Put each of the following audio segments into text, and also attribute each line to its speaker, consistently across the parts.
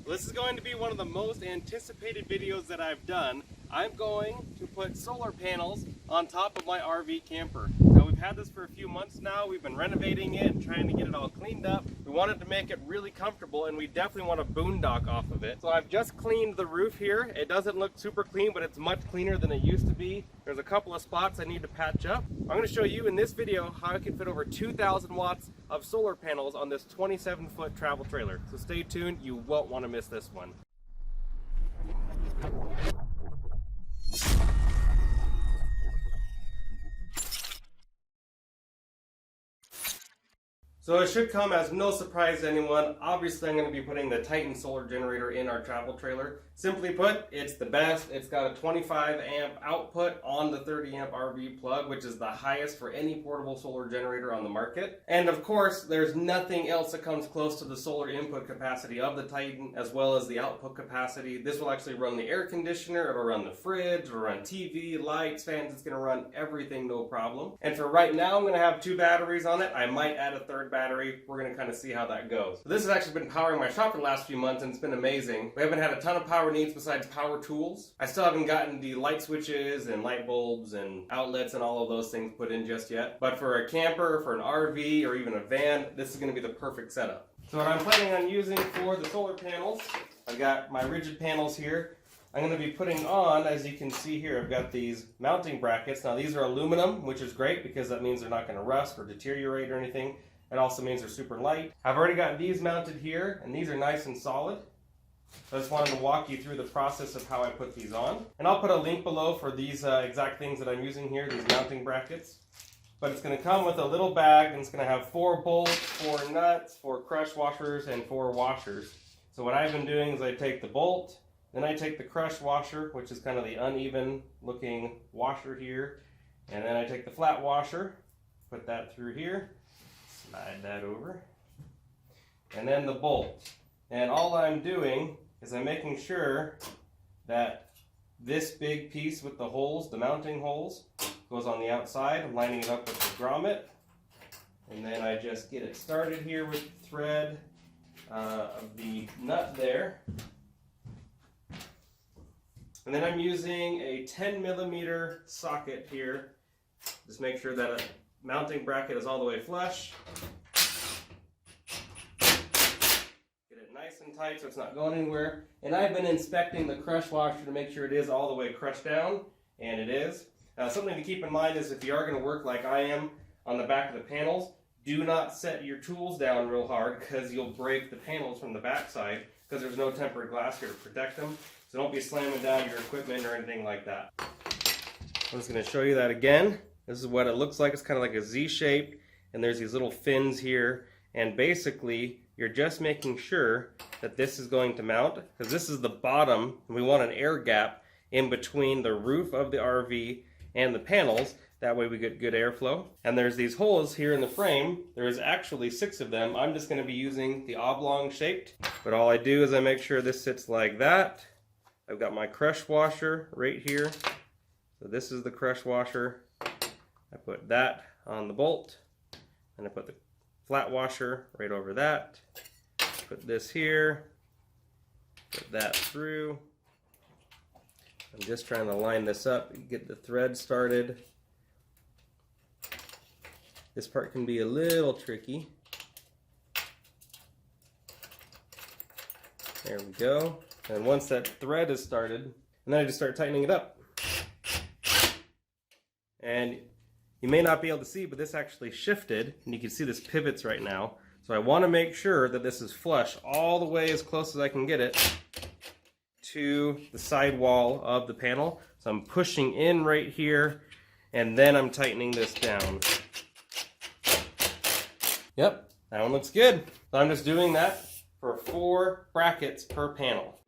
Speaker 1: This is going to be one of the most anticipated videos that I've done. I'm going to put solar panels on top of my RV camper. Now we've had this for a few months now. We've been renovating it and trying to get it all cleaned up. We wanted to make it really comfortable and we definitely want to boondock off of it. So I've just cleaned the roof here. It doesn't look super clean, but it's much cleaner than it used to be. There's a couple of spots I need to patch up. I'm going to show you in this video how I can fit over 2,000 watts of solar panels on this 27-foot travel trailer. So stay tuned, you won't want to miss this one. So it should come as no surprise to anyone. Obviously, I'm going to be putting the Titan solar generator in our travel trailer. Simply put, it's the best. It's got a 25 amp output on the 30 amp RV plug, which is the highest for any portable solar generator on the market. And of course, there's nothing else that comes close to the solar input capacity of the Titan, as well as the output capacity. This will actually run the air conditioner, it'll run the fridge, it'll run TV, lights, fans. It's going to run everything, no problem. And for right now, I'm going to have 2 batteries on it. I might add a 3rd battery. We're going to kind of see how that goes. So this has actually been powering my shop for the last few months and it's been amazing. We haven't had a ton of power needs besides power tools. I still haven't gotten the light switches and light bulbs and outlets and all of those things put in just yet. But for a camper, for an RV, or even a van, this is going to be the perfect setup. So what I'm planning on using for the solar panels, I've got my rigid panels here. I'm going to be putting on, as you can see here, I've got these mounting brackets. Now these are aluminum, which is great because that means they're not going to rust or deteriorate or anything. It also means they're super light. I've already got these mounted here, and these are nice and solid. I just wanted to walk you through the process of how I put these on. And I'll put a link below for these exact things that I'm using here, these mounting brackets. But it's going to come with a little bag, and it's going to have 4 bolts, 4 nuts, 4 crush washers, and 4 washers. So what I've been doing is I take the bolt, then I take the crush washer, which is kind of the uneven looking washer here, and then I take the flat washer, put that through here, slide that over, and then the bolt. And all I'm doing is I'm making sure that this big piece with the holes, the mounting holes, goes on the outside. I'm lining it up with the grommet, and then I just get it started here with the thread of the nut there. And then I'm using a 10mm socket here. Just make sure that a mounting bracket is all the way flush. Get it nice and tight so it's not going anywhere. And I've been inspecting the crush washer to make sure it is all the way crushed down, and it is. Something to keep in mind is if you are going to work like I am on the back of the panels, do not set your tools down real hard because you'll break the panels from the back side because there's no tempered glass here to protect them. So don't be slamming down your equipment or anything like that. I'm just going to show you that again. This is what it looks like. It's kind of like a Z shape, and there's these little fins here. And basically, you're just making sure that this is going to mount, because this is the bottom, and we want an air gap in between the roof of the RV and the panels. That way we get good airflow. And there's these holes here in the frame. There's actually 6 of them. I'm just going to be using the oblong shaped. But all I do is I make sure this sits like that. I've got my crush washer right here. So this is the crush washer. I put that on the bolt, and I put the flat washer right over that. Put this here, put that through. I'm just trying to line this up, get the thread started. This part can be a little tricky. There we go. And once that thread is started, and then I just start tightening it up. And you may not be able to see, but this actually shifted, and you can see this pivots right now. So I want to make sure that this is flush all the way as close as I can get it to the side wall of the panel. So I'm pushing in right here, and then I'm tightening this down. Yep, that one looks good. So I'm just doing that for 4 brackets per panel.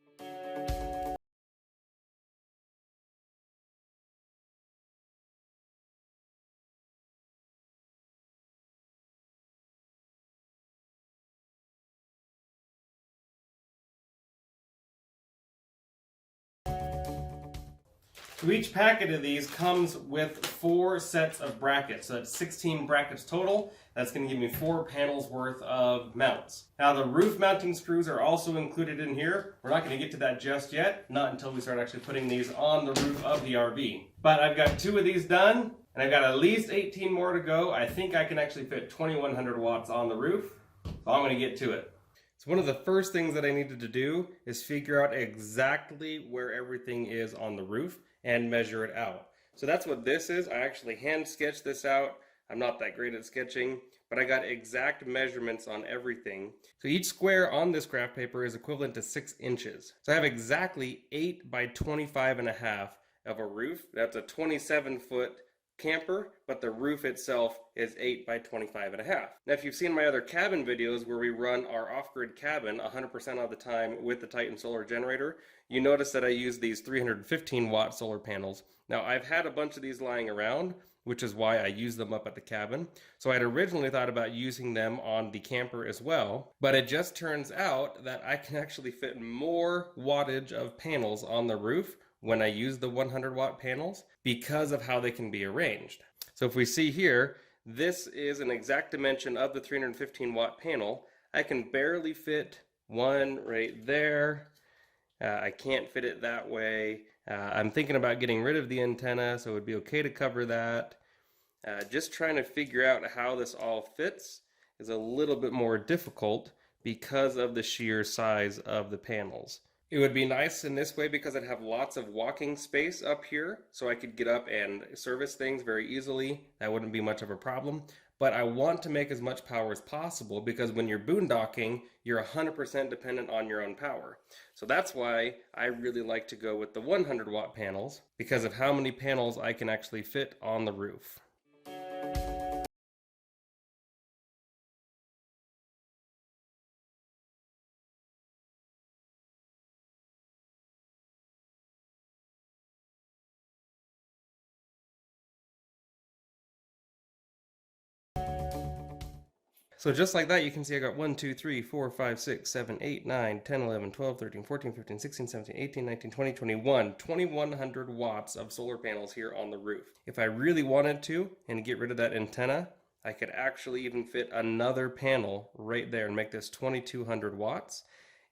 Speaker 1: So each packet of these comes with 4 sets of brackets. So that's 16 brackets total. That's going to give me 4 panels worth of mounts. Now the roof mounting screws are also included in here. We're not going to get to that just yet, not until we start actually putting these on the roof of the RV. But I've got 2 of these done, and I've got at least 18 more to go. I think I can actually fit 2100 watts on the roof, so I'm going to get to it. So one of the first things that I needed to do is figure out exactly where everything is on the roof and measure it out. So that's what this is. I actually hand sketched this out. I'm not that great at sketching, but I got exact measurements on everything. So each square on this graph paper is equivalent to 6 inches. So I have exactly 8 by 25.5 of a roof. That's a 27-foot camper, but the roof itself is 8 by 25.5. Now if you've seen my other cabin videos where we run our off-grid cabin 100% of the time with the Titan solar generator, you notice that I use these 315 watt solar panels. Now I've had a bunch of these lying around, which is why I use them up at the cabin. So I had originally thought about using them on the camper as well, but it just turns out that I can actually fit more wattage of panels on the roof when I use the 100 watt panels because of how they can be arranged. So if we see here, this is an exact dimension of the 315 watt panel. I can barely fit one right there. I can't fit it that way. I'm thinking about getting rid of the antenna, so it would be okay to cover that. Just trying to figure out how this all fits is a little bit more difficult because of the sheer size of the panels. It would be nice in this way because I'd have lots of walking space up here, so I could get up and service things very easily. That wouldn't be much of a problem. But I want to make as much power as possible because when you're boondocking, you're 100% dependent on your own power. So that's why I really like to go with the 100 watt panels because of how many panels I can actually fit on the roof. So just like that, you can see I got 1, 2, 3, 4, 5, 6, 7, 8, 9, 10, 11, 12, 13, 14, 15, 16, 17, 18, 19, 20, 21, 2100 watts of solar panels here on the roof. If I really wanted to and get rid of that antenna, I could actually even fit another panel right there and make this 2200 watts.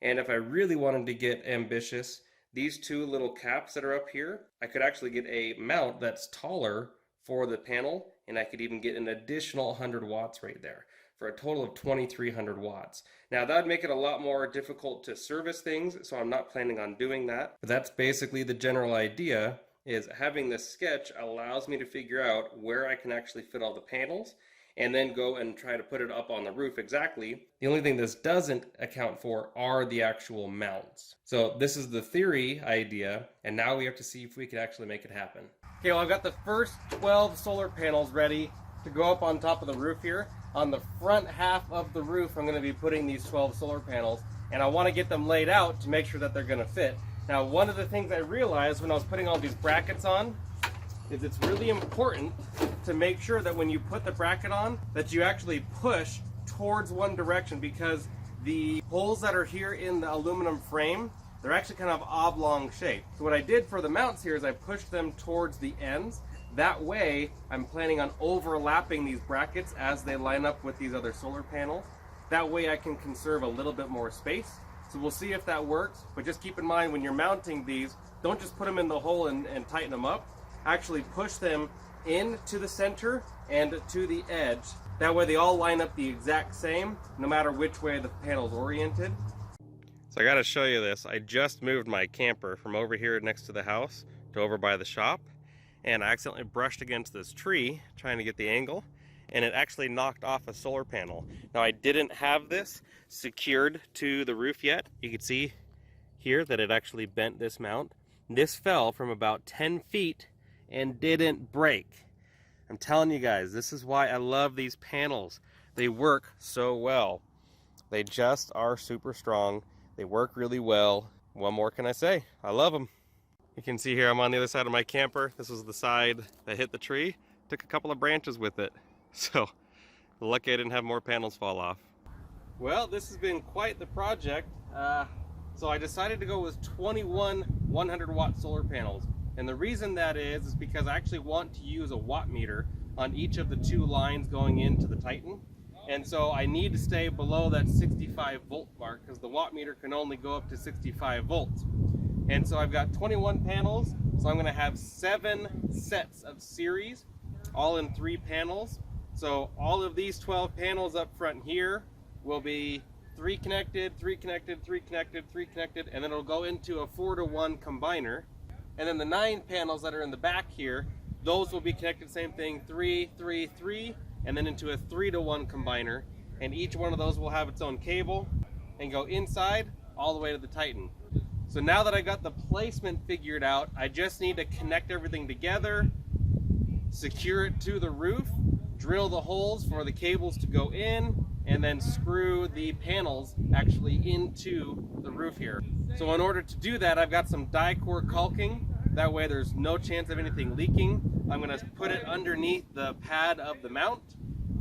Speaker 1: And if I really wanted to get ambitious, these 2 little caps that are up here, I could actually get a mount that's taller for the panel, and I could even get an additional 100 watts right there, for a total of 2300 watts. Now that would make it a lot more difficult to service things, so I'm not planning on doing that. But that's basically the general idea, is having this sketch allows me to figure out where I can actually fit all the panels and then go and try to put it up on the roof exactly. The only thing this doesn't account for are the actual mounts. So this is the theory idea, and now we have to see if we can actually make it happen. Okay, well I've got the first 12 solar panels ready to go up on top of the roof here. On the front half of the roof, I'm going to be putting these 12 solar panels, and I want to get them laid out to make sure that they're going to fit. Now, one of the things I realized when I was putting all these brackets on is it's really important to make sure that when you put the bracket on, that you actually push towards one direction, because the holes that are here in the aluminum frame, they're actually kind of oblong shaped. So what I did for the mounts here is I pushed them towards the ends. That way, I'm planning on overlapping these brackets as they line up with these other solar panels. That way I can conserve a little bit more space. So we'll see if that works, but just keep in mind when you're mounting these, don't just put them in the hole and tighten them up. Actually push them into the center and to the edge. That way they all line up the exact same, no matter which way the panel's oriented. So I gotta show you this. I just moved my camper from over here next to the house to over by the shop, and I accidentally brushed against this tree trying to get the angle, and it actually knocked off a solar panel. Now I didn't have this secured to the roof yet. You can see here that it actually bent this mount. This fell from about 10 feet and didn't break. I'm telling you guys, this is why I love these panels. They work so well. They just are super strong. They work really well. What more can I say? I love them. You can see here I'm on the other side of my camper. This was the side that hit the tree. Took a couple of branches with it. So, lucky I didn't have more panels fall off. Well, this has been quite the project. So I decided to go with 21 100 watt solar panels. And the reason that is because I actually want to use a watt meter on each of the 2 lines going into the Titan. And so I need to stay below that 65 volt mark because the watt meter can only go up to 65 volts. And so I've got 21 panels, so I'm going to have 7 sets of series, all in 3 panels. So all of these 12 panels up front here will be 3 connected, 3 connected, 3 connected, 3 connected, and then it'll go into a 4-to-1 combiner. And then the 9 panels that are in the back here, those will be connected, same thing, 3, 3, 3, and then into a 3-to-1 combiner. And each one of those will have its own cable and go inside all the way to the Titan. So now that I got the placement figured out, I just need to connect everything together, secure it to the roof, drill the holes for the cables to go in, and then screw the panels actually into the roof here. So in order to do that, I've got some die-core caulking. That way there's no chance of anything leaking. I'm going to put it underneath the pad of the mount,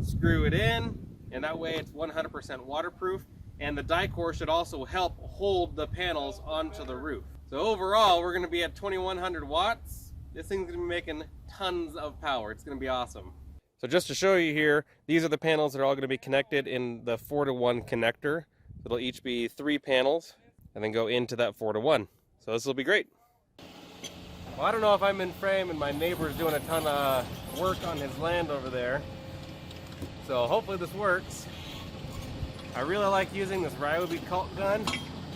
Speaker 1: screw it in, and that way it's 100% waterproof. And the die-core should also help hold the panels onto the roof. So overall, we're going to be at 2100 watts. This thing's going to be making tons of power. It's going to be awesome. So just to show you here, these are the panels that are all going to be connected in the 4-to-1 connector. It'll each be 3 panels and then go into that 4-to-1. So this will be great. Well, I don't know if I'm in frame and my neighbor's doing a ton of work on his land over there. So hopefully this works. I really like using this Ryobi caulk gun.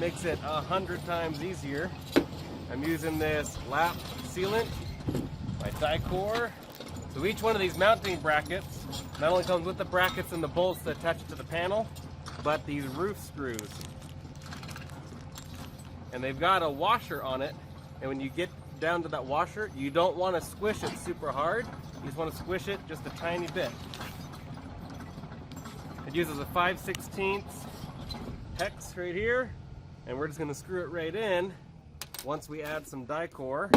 Speaker 1: Makes it 100 times easier. I'm using this lap sealant, my die-core. So each one of these mounting brackets not only comes with the brackets and the bolts that attach it to the panel, but these roof screws. And they've got a washer on it, and when you get down to that washer, you don't want to squish it super hard. You just want to squish it just a tiny bit. It uses a 5/16 hex right here, and we're just going to screw it right in once we add some die-core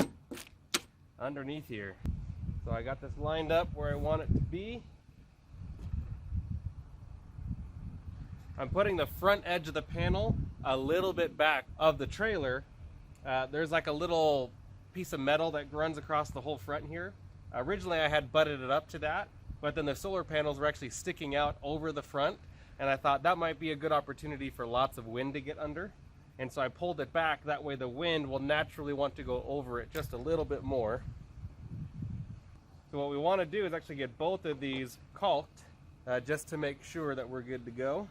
Speaker 1: underneath here. So I got this lined up where I want it to be. I'm putting the front edge of the panel a little bit back of the trailer. There's like a little piece of metal that runs across the whole front here. Originally I had butted it up to that, but then the solar panels were actually sticking out over the front, and I thought that might be a good opportunity for lots of wind to get under. And so I pulled it back, that way the wind will naturally want to go over it just a little bit more. So what we want to do is actually get both of these caulked, just to make sure that we're good to go.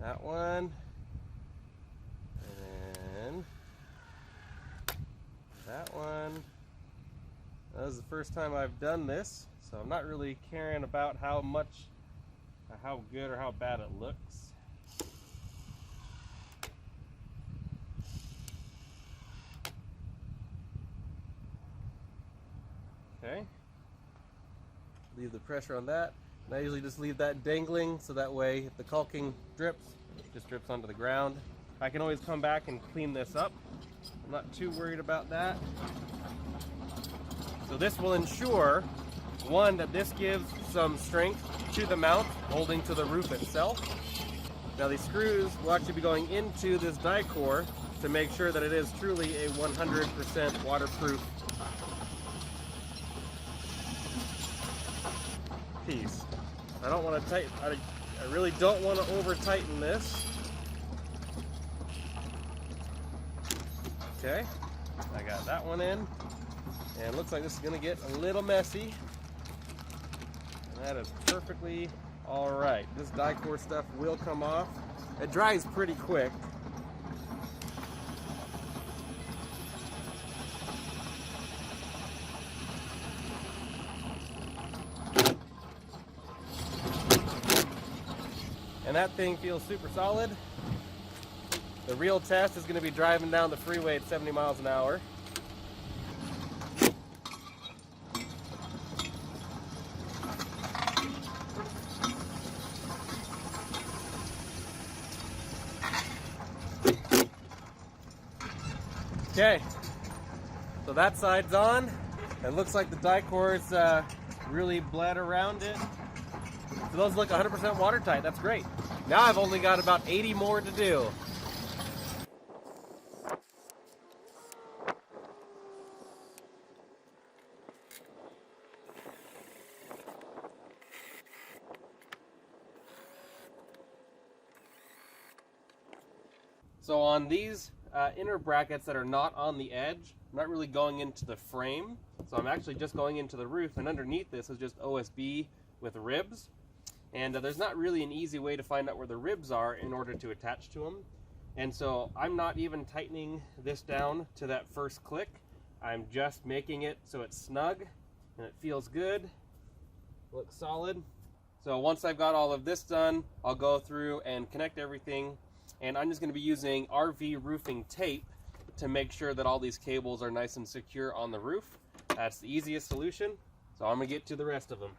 Speaker 1: That one, and then that one. That was the first time I've done this, so I'm not really caring about how good or how bad it looks. Okay, leave the pressure on that. And I usually just leave that dangling, so that way if the caulking drips, it just drips onto the ground. I can always come back and clean this up. I'm not too worried about that. So this will ensure, one, that this gives some strength to the mount, holding to the roof itself. Now these screws will actually be going into this die-core to make sure that it is truly a 100% waterproof piece. I don't want to tighten, I really don't want to over tighten this. Okay, I got that one in, and it looks like this is going to get a little messy, and that is perfectly all right. This die-core stuff will come off. It dries pretty quick. And that thing feels super solid. The real test is going to be driving down the freeway at 70 miles an hour. Okay, so that side's on. It looks like the die-core is really bled around it. So those look 100% watertight. That's great. Now I've only got about 80 more to do. So on these inner brackets that are not on the edge, I'm not really going into the frame. So I'm actually just going into the roof, and underneath this is just OSB with ribs. And there's not really an easy way to find out where the ribs are in order to attach to them. And so I'm not even tightening this down to that first click. I'm just making it so it's snug and it feels good, looks solid. So once I've got all of this done, I'll go through and connect everything. And I'm just going to be using RV roofing tape to make sure that all these cables are nice and secure on the roof. That's the easiest solution. So I'm going to get to the rest of them.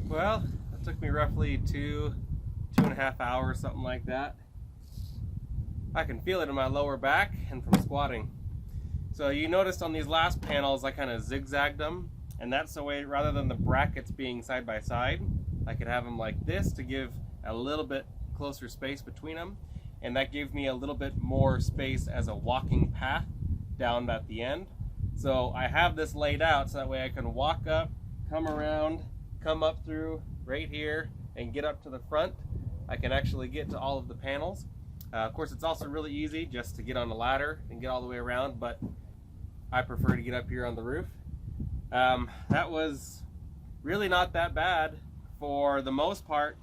Speaker 1: Well, that took me roughly two and a half hours, something like that. I can feel it in my lower back and from squatting. So you noticed on these last panels I kind of zigzagged them, and that's the way, rather than the brackets being side by side, I could have them like this to give a little bit closer space between them, and that gives me a little bit more space as a walking path down at the end. So I have this laid out so that way I can walk up, come around, come up through right here and get up to the front. I can actually get to all of the panels. Of course, it's also really easy just to get on the ladder and get all the way around, but I prefer to get up here on the roof. That was really not that bad for the most part.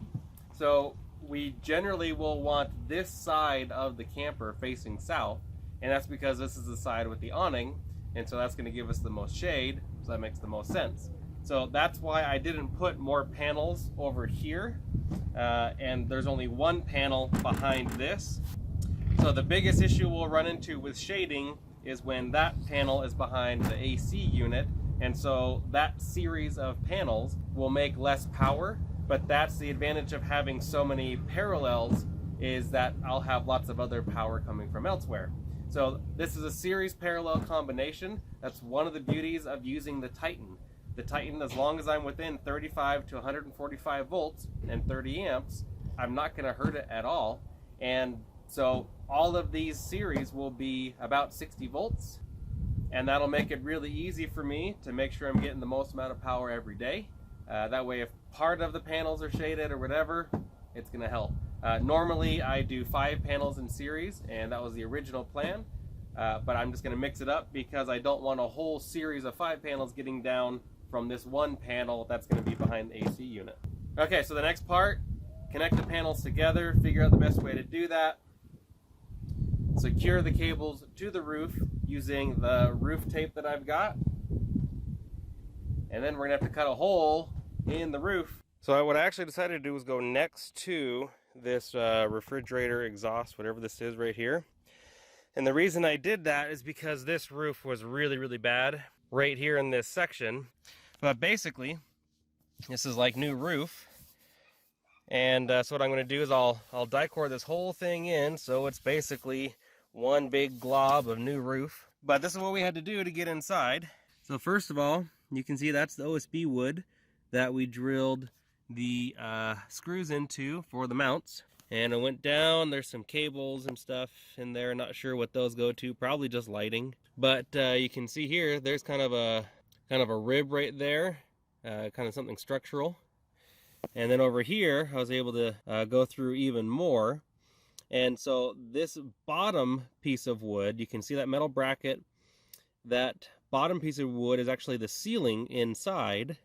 Speaker 1: So we generally will want this side of the camper facing south, and that's because this is the side with the awning, and so that's going to give us the most shade, so that makes the most sense. So that's why I didn't put more panels over here, and there's only one panel behind this. So the biggest issue we'll run into with shading is when that panel is behind the AC unit, and so that series of panels will make less power, but that's the advantage of having so many parallels, is that I'll have lots of other power coming from elsewhere. So this is a series parallel combination. That's one of the beauties of using the Titan. The Titan, as long as I'm within 35 to 145 volts and 30 amps, I'm not going to hurt it at all. And so all of these series will be about 60 volts, and that'll make it really easy for me to make sure I'm getting the most amount of power every day. That way, if part of the panels are shaded or whatever, it's going to help. Normally I do 5 panels in series, and that was the original plan, but I'm just going to mix it up because I don't want a whole series of 5 panels getting down from this one panel that's going to be behind the AC unit. Okay, so the next part, connect the panels together, figure out the best way to do that. Secure the cables to the roof using the roof tape that I've got. And then we're going to have to cut a hole in the roof. So what I actually decided to do was go next to this refrigerator exhaust, whatever this is right here. And the reason I did that is because this roof was really, really bad right here in this section. But basically, this is like new roof. And so what I'm going to do is I'll die-core this whole thing in, so it's basically one big glob of new roof. But this is what we had to do to get inside. So first of all, you can see that's the OSB wood that we drilled the screws into for the mounts. And I went down, there's some cables and stuff in there, not sure what those go to, probably just lighting. But you can see here, there's kind of a rib right there, kind of something structural. And then over here, I was able to go through even more. And so this bottom piece of wood, you can see that metal bracket. That bottom piece of wood is actually the ceiling inside.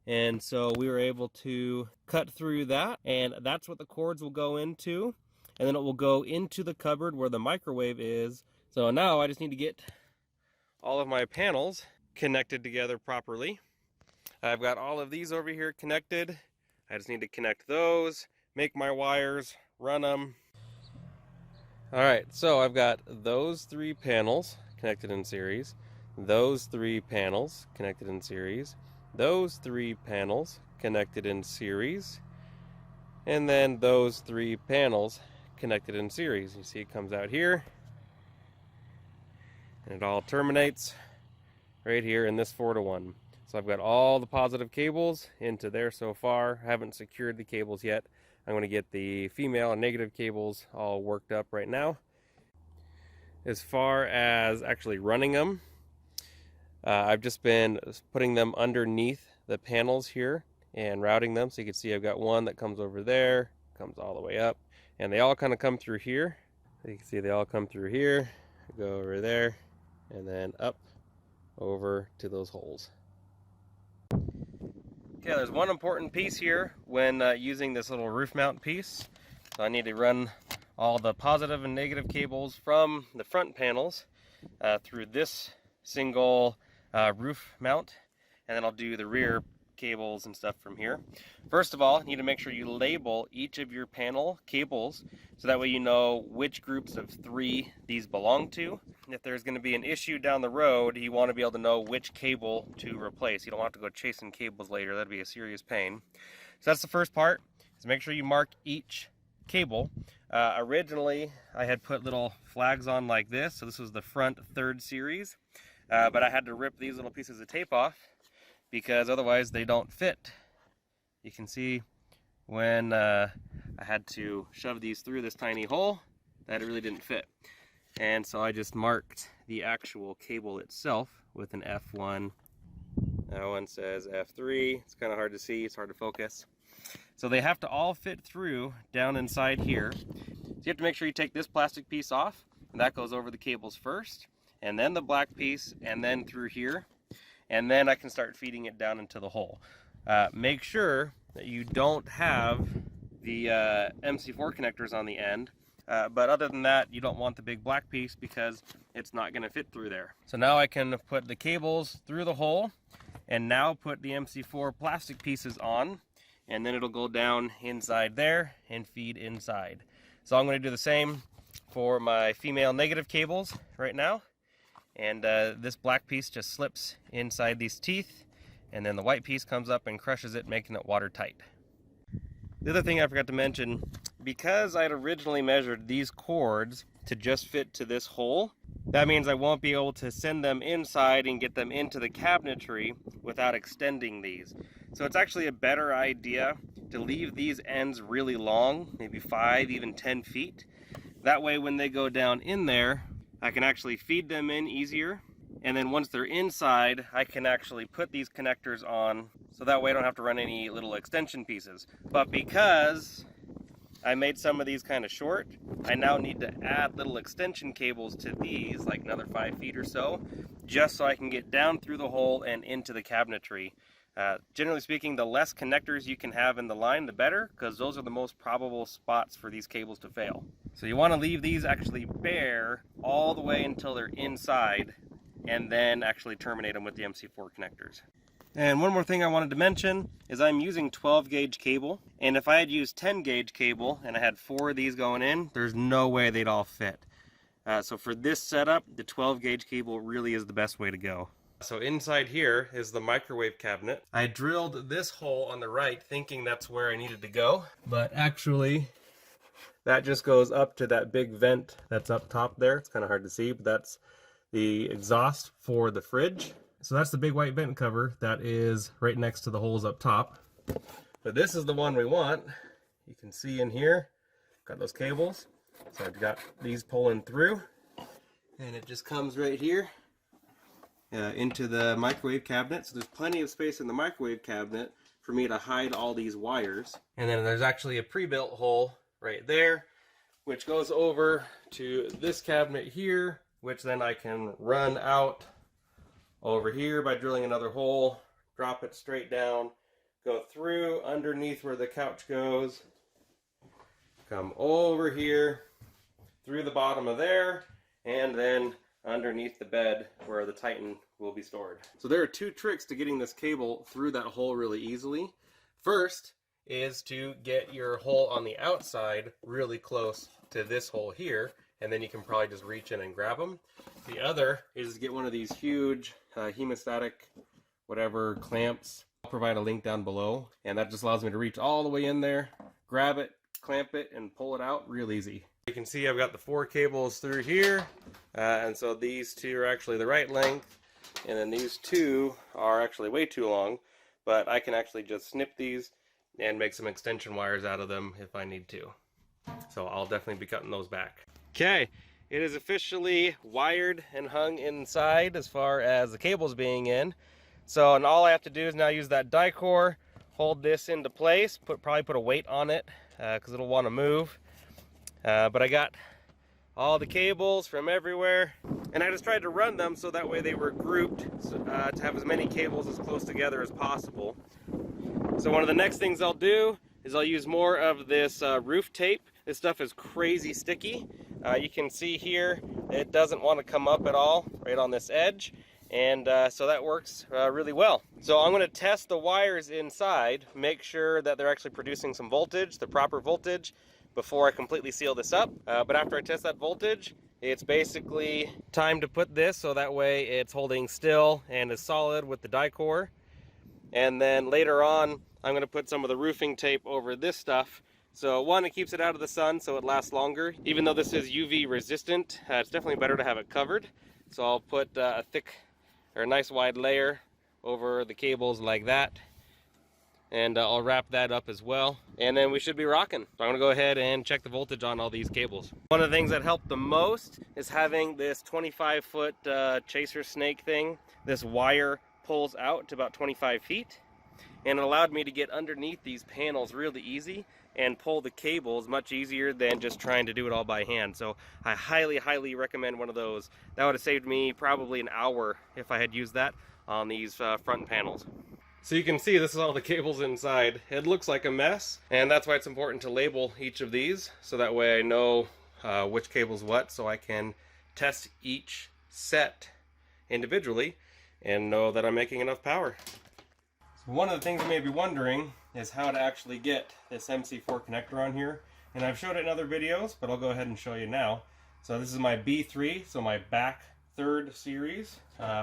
Speaker 1: And so we were able to cut through that, and that's what the cords will go into. And then it will go into the cupboard where the microwave is. So now I just need to get all of my panels connected together properly. I've got all of these over here connected. I just need to connect those, make my wires, run them. Alright, so I've got those 3 panels connected in series, those 3 panels connected in series, those 3 panels connected in series, and then those 3 panels connected in series. You see it comes out here, and it all terminates right here in this 4-to-1. So I've got all the positive cables into there so far. I haven't secured the cables yet. I'm going to get the female and negative cables all worked up right now. As far as actually running them, I've just been putting them underneath the panels here and routing them. So you can see I've got one that comes over there, comes all the way up, and they all kind of come through here. You can see they all come through here, go over there, and then up over to those holes. Okay, there's one important piece here when using this little roof mount piece. So I need to run all the positive and negative cables from the front panels through this single roof mount, and then I'll do the rear cables and stuff from here. First of all, you need to make sure you label each of your panel cables so that way you know which groups of 3 these belong to. If there's going to be an issue down the road, you want to be able to know which cable to replace. You don't want to go chasing cables later. That'd be a serious pain. So that's the first part, is make sure you mark each cable. Originally I had put little flags on like this, so this was the front 3rd series, but I had to rip these little pieces of tape off because otherwise they don't fit. You can see when I had to shove these through this tiny hole that it really didn't fit, and so I just marked the actual cable itself with an F1. That one says F3. It's kind of hard to see, it's hard to focus. So they have to all fit through down inside here. So you have to make sure you take this plastic piece off, and that goes over the cables first, and then the black piece, and then through here, and then I can start feeding it down into the hole. Make sure that you don't have the MC4 connectors on the end, but other than that, you don't want the big black piece because it's not going to fit through there. So now I can put the cables through the hole, and now put the MC4 plastic pieces on, and then it'll go down inside there and feed inside. So I'm going to do the same for my female negative cables right now, and this black piece just slips inside these teeth, and then the white piece comes up and crushes it, making it watertight. The other thing I forgot to mention, because I'd originally measured these cords to just fit to this hole, that means I won't be able to send them inside and get them into the cabinetry without extending these. So it's actually a better idea to leave these ends really long, maybe 5, even 10 feet. That way when they go down in there, I can actually feed them in easier. And then once they're inside, I can actually put these connectors on, so that way I don't have to run any little extension pieces. But because I made some of these kind of short, I now need to add little extension cables to these, like another 5 feet or so, just so I can get down through the hole and into the cabinetry. Generally speaking, the less connectors you can have in the line, the better, because those are the most probable spots for these cables to fail. So you want to leave these actually bare all the way until they're inside, and then actually terminate them with the MC4 connectors. And one more thing I wanted to mention is I'm using 12 gauge cable, and if I had used 10 gauge cable and I had 4 of these going in, there's no way they'd all fit. So for this setup, the 12 gauge cable really is the best way to go. So inside here is the microwave cabinet. I drilled this hole on the right thinking that's where I needed to go, but actually that just goes up to that big vent that's up top there. It's kind of hard to see, but that's the exhaust for the fridge. So that's the big white vent cover that is right next to the holes up top. But this is the one we want. You can see in here, got those cables. So I've got these pulling through, and it just comes right here into the microwave cabinet. So there's plenty of space in the microwave cabinet for me to hide all these wires. And then there's actually a pre-built hole right there, which goes over to this cabinet here, which then I can run out over here by drilling another hole, drop it straight down, go through underneath where the couch goes, come over here, through the bottom of there, and then underneath the bed where the Titan will be stored. So there are 2 tricks to getting this cable through that hole really easily. First is to get your hole on the outside really close to this hole here, and then you can probably just reach in and grab them. The other is to get one of these huge hemostatic whatever clamps. I'll provide a link down below, and that just allows me to reach all the way in there, grab it, clamp it, and pull it out real easy. You can see I've got the 4 cables through here, and so these 2 are actually the right length, and then these 2 are actually way too long, but I can actually just snip these and make some extension wires out of them if I need to. So I'll definitely be cutting those back. Okay, it is officially wired and hung inside as far as the cables being in. So, and all I have to do is now use that die core, hold this into place, probably put a weight on it because it'll want to move. But I got all the cables from everywhere, and I just tried to run them so that way they were grouped to have as many cables as close together as possible. So one of the next things I'll do is I'll use more of this roof tape. This stuff is crazy sticky. You can see here it doesn't want to come up at all right on this edge. And so that works really well. So I'm going to test the wires inside, make sure that they're actually producing some voltage, the proper voltage, before I completely seal this up. But after I test that voltage, it's basically time to put this so that way it's holding still and is solid with the die core. And then later on, I'm going to put some of the roofing tape over this stuff. So one, it keeps it out of the sun so it lasts longer. Even though this is UV resistant, it's definitely better to have it covered. So I'll put a thick or a nice wide layer over the cables like that, and I'll wrap that up as well, and then we should be rocking. So I'm gonna go ahead and check the voltage on all these cables. One of the things that helped the most is having this 25-foot chaser snake thing. This wire pulls out to about 25 feet, and it allowed me to get underneath these panels really easy and pull the cables much easier than just trying to do it all by hand. So I highly recommend one of those. That would have saved me probably an hour if I had used that on these front panels. So you can see this is all the cables inside. It looks like a mess, and that's why it's important to label each of these so that way I know which cable's what, so I can test each set individually and know that I'm making enough power. So one of the things you may be wondering is how to actually get this MC4 connector on here, and I've showed it in other videos, but I'll go ahead and show you now. So this is my B3, so my back 3rd series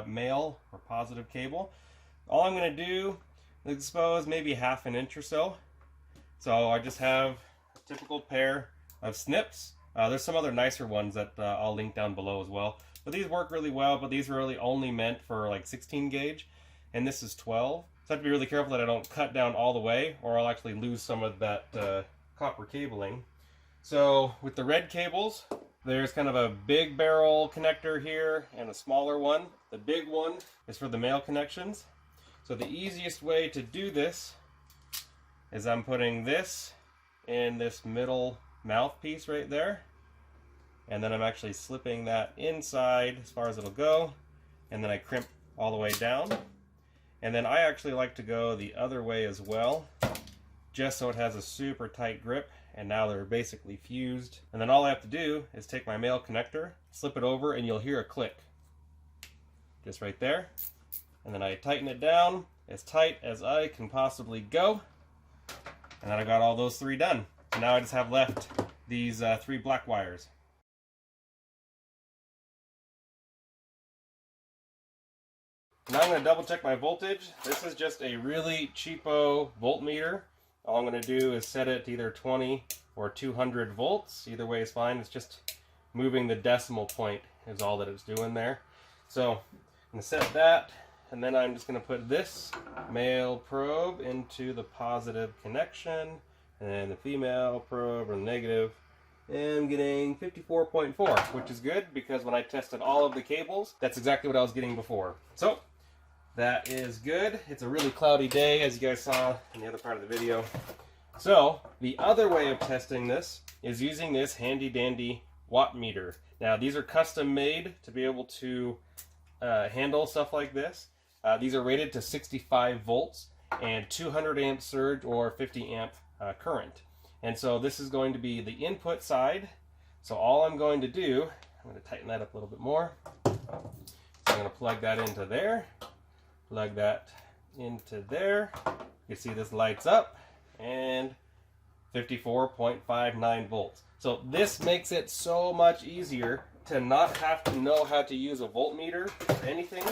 Speaker 1: male or positive cable. All I'm going to do is expose maybe 1/2 inch or so. So I just have a typical pair of snips. There's some other nicer ones that I'll link down below as well, but these work really well. But these are really only meant for like 16 gauge, and this is 12. So I have to be really careful that I don't cut down all the way, or I'll actually lose some of that copper cabling. So with the red cables, there's kind of a big barrel connector here and a smaller one. The big one is for the male connections. So the easiest way to do this is I'm putting this in this middle mouthpiece right there, and then I'm actually slipping that inside as far as it'll go, and then I crimp all the way down. And then I actually like to go the other way as well, just so it has a super tight grip, and now they're basically fused. And then all I have to do is take my male connector, slip it over, and you'll hear a click. Just right there. And then I tighten it down as tight as I can possibly go. And then I got all those 3 done. So now I just have left these 3 black wires. Now I'm going to double check my voltage. This is just a really cheapo voltmeter. All I'm going to do is set it to either 20 or 200 volts. Either way is fine. It's just moving the decimal point is all that it's doing there. So I'm going to set that, and then I'm just going to put this male probe into the positive connection, and the female probe or the negative. And I'm getting 54.4, which is good because when I tested all of the cables, that's exactly what I was getting before. So that is good. It's a really cloudy day, as you guys saw in the other part of the video. So the other way of testing this is using this handy dandy watt meter. Now these are custom made to be able to handle stuff like this. These are rated to 65 volts and 200 amp surge or 50 amp current. And so this is going to be the input side. So all I'm going to do, I'm going to tighten that up a little bit more. So I'm going to plug that into there. Plug that into there. You can see this lights up, and 54.59 volts. So this makes it so much easier to not have to know how to use a voltmeter or anything.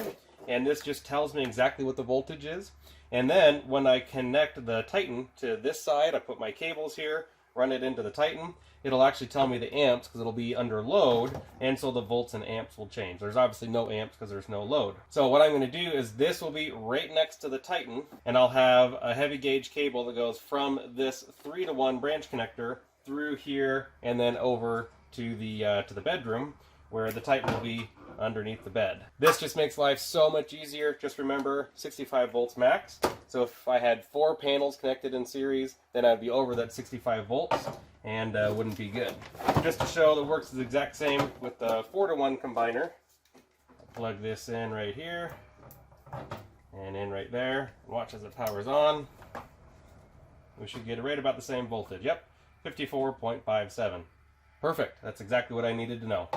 Speaker 1: And this just tells me exactly what the voltage is. And then when I connect the Titan to this side, I put my cables here, run it into the Titan, it'll actually tell me the amps because it'll be under load, and so the volts and amps will change. There's obviously no amps because there's no load. So what I'm going to do is this will be right next to the Titan, and I'll have a heavy gauge cable that goes from this 3-to-1 branch connector through here and then over to the bedroom where the Titan will be underneath the bed. This just makes life so much easier. Just remember 65 volts max. So if I had 4 panels connected in series, then I'd be over that 65 volts and wouldn't be good. Just to show that works the exact same with the 4-to-1 combiner. I'll plug this in right here and in right there. Watch as it powers on. We should get right about the same voltage. Yep, 54.57. Perfect. That's exactly what I needed to know.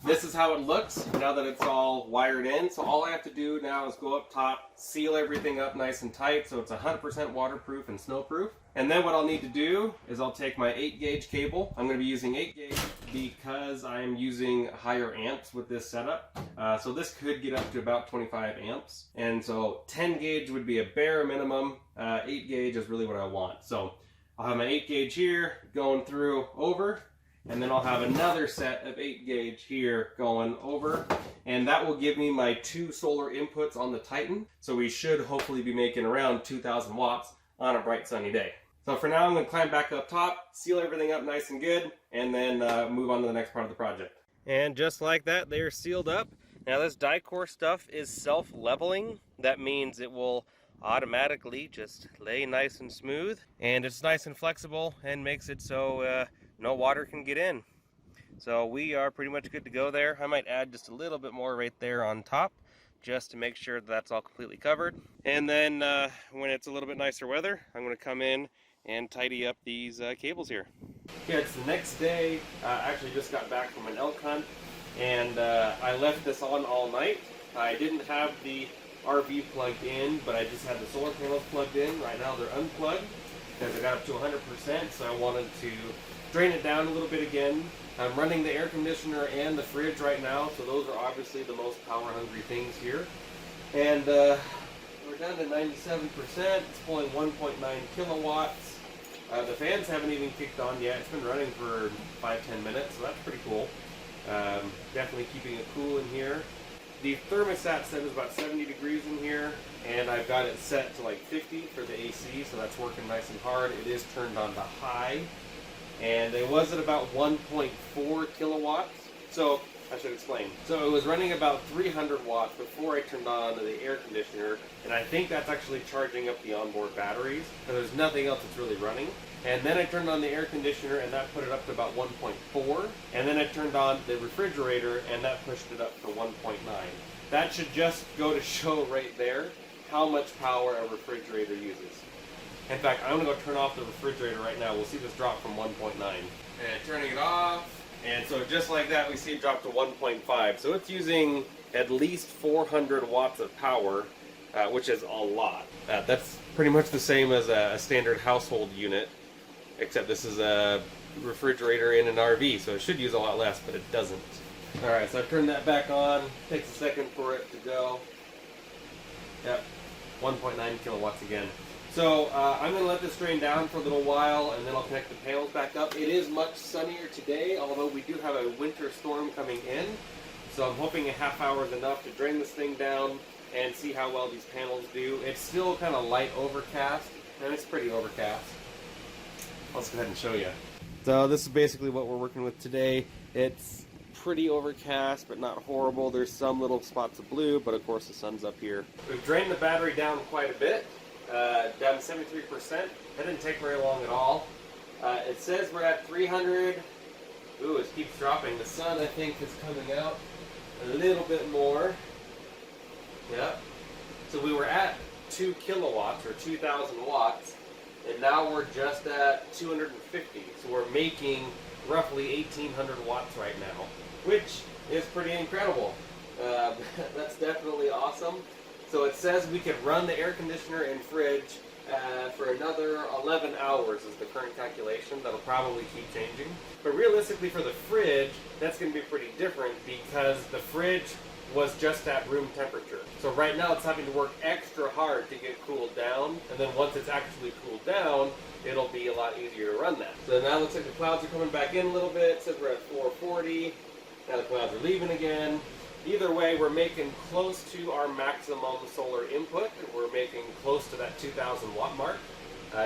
Speaker 1: This is how it looks now that it's all wired in. So all I have to do now is go up top, seal everything up nice and tight so it's 100% waterproof and snowproof. And then what I'll need to do is I'll take my 8-gauge cable. I'm going to be using 8-gauge because I'm using higher amps with this setup. So this could get up to about 25 amps. And so 10-gauge would be a bare minimum. 8-gauge is really what I want. So I'll have my 8-gauge here going through over. And then I'll have another set of 8-gauge here going over. And that will give me my 2 solar inputs on the Titan. So we should hopefully be making around 2,000 watts on a bright sunny day. So for now I'm going to climb back up top, seal everything up nice and good, and then move on to the next part of the project. And just like that, they're sealed up. Now this die-core stuff is self-leveling. That means it will automatically just lay nice and smooth. And it's nice and flexible and makes it so no water can get in. So we are pretty much good to go there. I might add just a little bit more right there on top just to make sure that that's all completely covered. And then when it's a little bit nicer weather, I'm going to come in and tidy up these cables here. Okay, it's the next day. I actually just got back from an elk hunt, and I left this on all night. I didn't have the RV plugged in, but I just had the solar panels plugged in. Right now they're unplugged because I got up to 100%, so I wanted to drain it down a little bit again. I'm running the air conditioner and the fridge right now, so those are obviously the most power-hungry things here. And we're down to 97%. It's pulling 1.9 kilowatts. The fans haven't even kicked on yet. It's been running for 5-10 minutes, so that's pretty cool. Definitely keeping it cool in here. The thermostat set is about 70 degrees in here, and I've got it set to like 50 for the AC, so that's working nice and hard. It is turned on to high. And it was at about 1.4 kilowatts. So I should explain. So it was running about 300 watts before I turned on the air conditioner, and I think that's actually charging up the onboard batteries, because there's nothing else that's really running. And then I turned on the air conditioner, and that put it up to about 1.4. And then I turned on the refrigerator, and that pushed it up to 1.9. That should just go to show right there how much power a refrigerator uses. In fact, I'm going to go turn off the refrigerator right now. We'll see this drop from 1.9. And turning it off. And so just like that, we see it drop to 1.5. So it's using at least 400 watts of power, which is a lot. That's pretty much the same as a standard household unit, except this is a refrigerator in an RV, so it should use a lot less, but it doesn't. Alright, so I've turned that back on. Takes a second for it to go. Yep, 1.9 kilowatts again. So I'm going to let this drain down for a little while, and then I'll connect the panels back up. It is much sunnier today, although we do have a winter storm coming in. So I'm hoping a half hour is enough to drain this thing down and see how well these panels do. It's still kind of light overcast, and it's pretty overcast. Let's go ahead and show you. So this is basically what we're working with today. It's pretty overcast, but not horrible. There's some little spots of blue, but of course the sun's up here. We've drained the battery down quite a bit. Down to 73%. That didn't take very long at all. It says we're at 300. Ooh, it keeps dropping. The sun, I think, is coming out a little bit more. Yep. So we were at 2 kilowatts, or 2,000 watts, and now we're just at 250. So we're making roughly 1,800 watts right now, which is pretty incredible. That's definitely awesome. So it says we could run the air conditioner and fridge for another 11 hours is the current calculation. That'll probably keep changing. But realistically for the fridge, that's going to be pretty different because the fridge was just at room temperature. So right now it's having to work extra hard to get cooled down, and then once it's actually cooled down, it'll be a lot easier to run that. So now it looks like the clouds are coming back in a little bit. It says we're at 440. Now the clouds are leaving again. Either way, we're making close to our maximum solar input. We're making close to that 2,000 watt mark,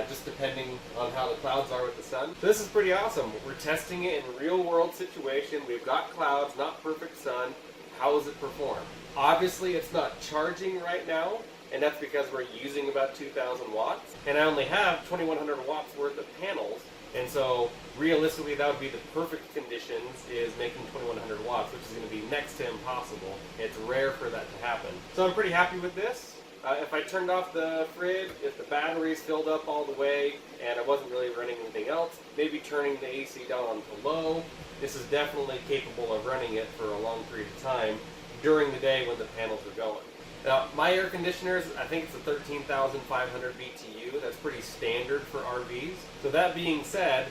Speaker 1: just depending on how the clouds are with the sun. So this is pretty awesome. We're testing it in a real world situation. We've got clouds, not perfect sun. How does it perform? Obviously, it's not charging right now, and that's because we're using about 2,000 watts. And I only have 2,100 watts worth of panels. And so realistically that would be the perfect conditions, is making 2,100 watts, which is going to be next to impossible. It's rare for that to happen. So I'm pretty happy with this. If I turned off the fridge, if the batteries filled up all the way and I wasn't really running anything else, maybe turning the AC down to low, this is definitely capable of running it for a long period of time during the day when the panels are going. Now, my air conditioners, I think it's a 13,500 BTU. That's pretty standard for RVs. So that being said,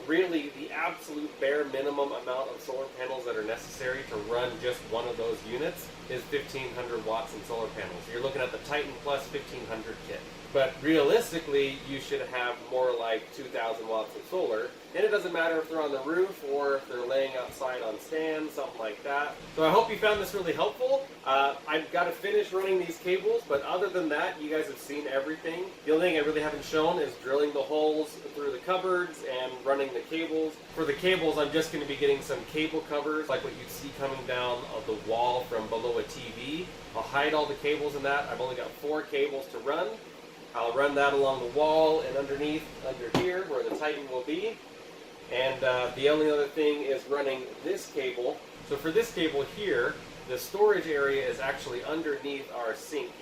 Speaker 1: really the absolute bare minimum amount of solar panels that are necessary to run just one of those units is 1,500 watts in solar panels. So you're looking at the Titan Plus 1,500 kit. But realistically, you should have more like 2,000 watts of solar. And it doesn't matter if they're on the roof or if they're laying outside on stands, something like that. So I hope you found this really helpful. I've got to finish running these cables, but other than that, you guys have seen everything. The only thing I really haven't shown is drilling the holes through the cupboards and running the cables. For the cables, I'm just going to be getting some cable covers, like what you'd see coming down of the wall from below a TV. I'll hide all the cables in that. I've only got 4 cables to run. I'll run that along the wall and underneath, under here, where the Titan will be. And the only other thing is running this cable. So for this cable here, the storage area is actually underneath our sink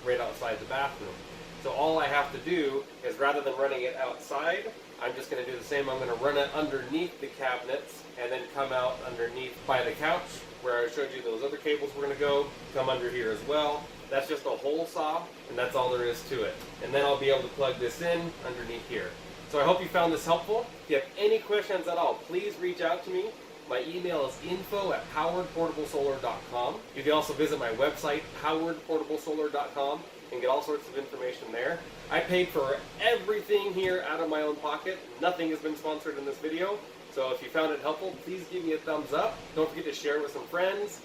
Speaker 1: right outside the bathroom. So all I have to do is, rather than running it outside, I'm just going to do the same. I'm going to run it underneath the cabinets and then come out underneath by the couch where I showed you those other cables were going to go, come under here as well. That's just a hole saw, and that's all there is to it. And then I'll be able to plug this in underneath here. So I hope you found this helpful. If you have any questions at all, please reach out to me. My email is info@poweredportablesolar.com. You can also visit my website, poweredportablesolar.com, and get all sorts of information there. I paid for everything here out of my own pocket. Nothing has been sponsored in this video. So if you found it helpful, please give me a thumbs up. Don't forget to share it with some friends.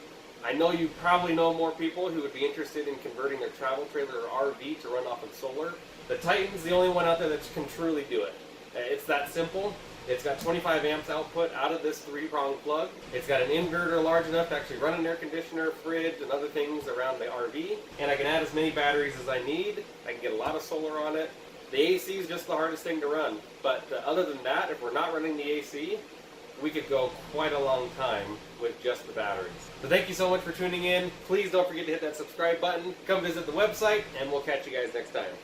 Speaker 1: I know you probably know more people who would be interested in converting their travel trailer or RV to run off of solar. The Titan's the only one out there that can truly do it. It's that simple. It's got 25 amps output out of this 3-prong plug. It's got an inverter large enough to actually run an air conditioner, fridge, and other things around the RV. And I can add as many batteries as I need. I can get a lot of solar on it. The AC is just the hardest thing to run. But other than that, if we're not running the AC, we could go quite a long time with just the batteries. So thank you so much for tuning in. Please don't forget to hit that subscribe button. Come visit the website, and we'll catch you guys next time.